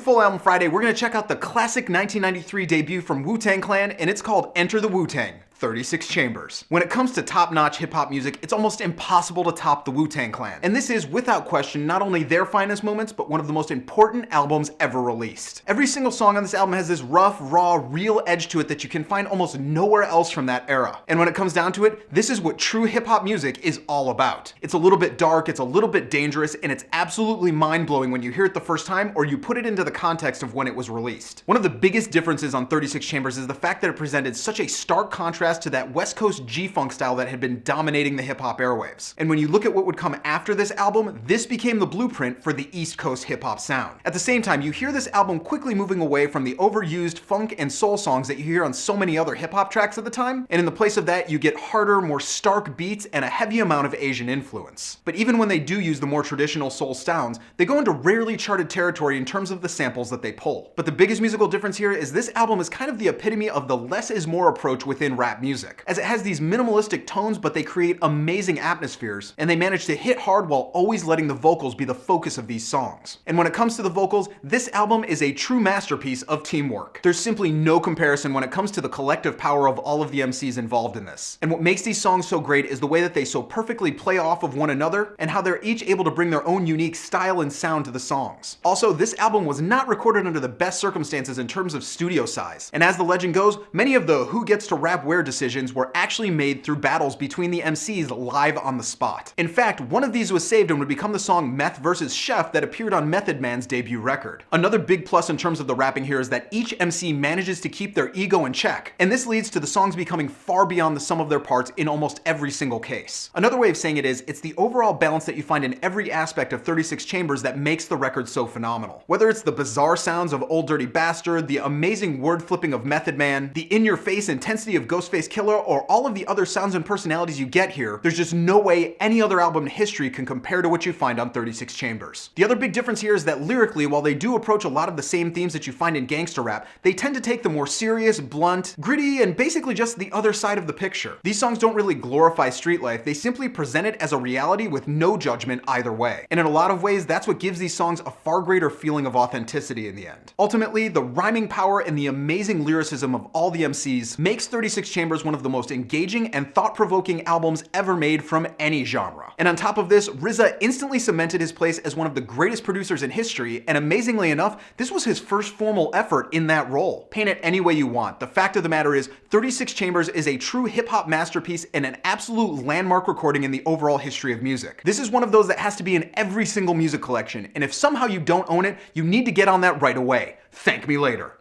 Full Album Friday, we're going to check out the classic 1993 debut from Wu-Tang Clan, and it's called Enter the Wu-Tang. 36 Chambers. When it comes to top-notch hip-hop music, it's almost impossible to top the Wu-Tang Clan. And this is, without question, not only their finest moments, but one of the most important albums ever released. Every single song on this album has this rough, raw, real edge to it that you can find almost nowhere else from that era. And when it comes down to it, this is what true hip-hop music is all about. It's a little bit dark, it's a little bit dangerous, and it's absolutely mind-blowing when you hear it the first time or you put it into the context of when it was released. One of the biggest differences on 36 Chambers is the fact that it presented such a stark contrast to that West Coast G-Funk style that had been dominating the hip-hop airwaves. And when you look at what would come after this album, this became the blueprint for the East Coast hip-hop sound. At the same time, you hear this album quickly moving away from the overused funk and soul songs that you hear on so many other hip-hop tracks at the time, and in the place of that, you get harder, more stark beats and a heavy amount of Asian influence. But even when they do use the more traditional soul sounds, they go into rarely charted territory in terms of the samples that they pull. But the biggest musical difference here is this album is kind of the epitome of the less is more approach within rap music, as it has these minimalistic tones, but they create amazing atmospheres, and they manage to hit hard while always letting the vocals be the focus of these songs. And when it comes to the vocals, this album is a true masterpiece of teamwork. There's simply no comparison when it comes to the collective power of all of the MCs involved in this. And what makes these songs so great is the way that they so perfectly play off of one another, and how they're each able to bring their own unique style and sound to the songs. Also, this album was not recorded under the best circumstances in terms of studio size. And as the legend goes, many of the who gets to rap where decisions were actually made through battles between the MCs live on the spot. In fact, one of these was saved and would become the song Meth vs. Chef that appeared on Method Man's debut record. Another big plus in terms of the rapping here is that each MC manages to keep their ego in check, and this leads to the songs becoming far beyond the sum of their parts in almost every single case. Another way of saying it is, it's the overall balance that you find in every aspect of 36 Chambers that makes the record so phenomenal. Whether it's the bizarre sounds of Old Dirty Bastard, the amazing word flipping of Method Man, the in-your-face intensity of Ghostface Killah, or all of the other sounds and personalities you get here, there's just no way any other album in history can compare to what you find on 36 Chambers. The other big difference here is that lyrically, while they do approach a lot of the same themes that you find in gangster rap, they tend to take the more serious, blunt, gritty, and basically just the other side of the picture. These songs don't really glorify street life, they simply present it as a reality with no judgment either way. And in a lot of ways, that's what gives these songs a far greater feeling of authenticity in the end. Ultimately, the rhyming power and the amazing lyricism of all the MCs makes 36 Chambers one of the most engaging and thought-provoking albums ever made from any genre. And on top of this, RZA instantly cemented his place as one of the greatest producers in history, and amazingly enough, this was his first formal effort in that role. Paint it any way you want. The fact of the matter is, 36 Chambers is a true hip-hop masterpiece and an absolute landmark recording in the overall history of music. This is one of those that has to be in every single music collection, and if somehow you don't own it, you need to get on that right away. Thank me later.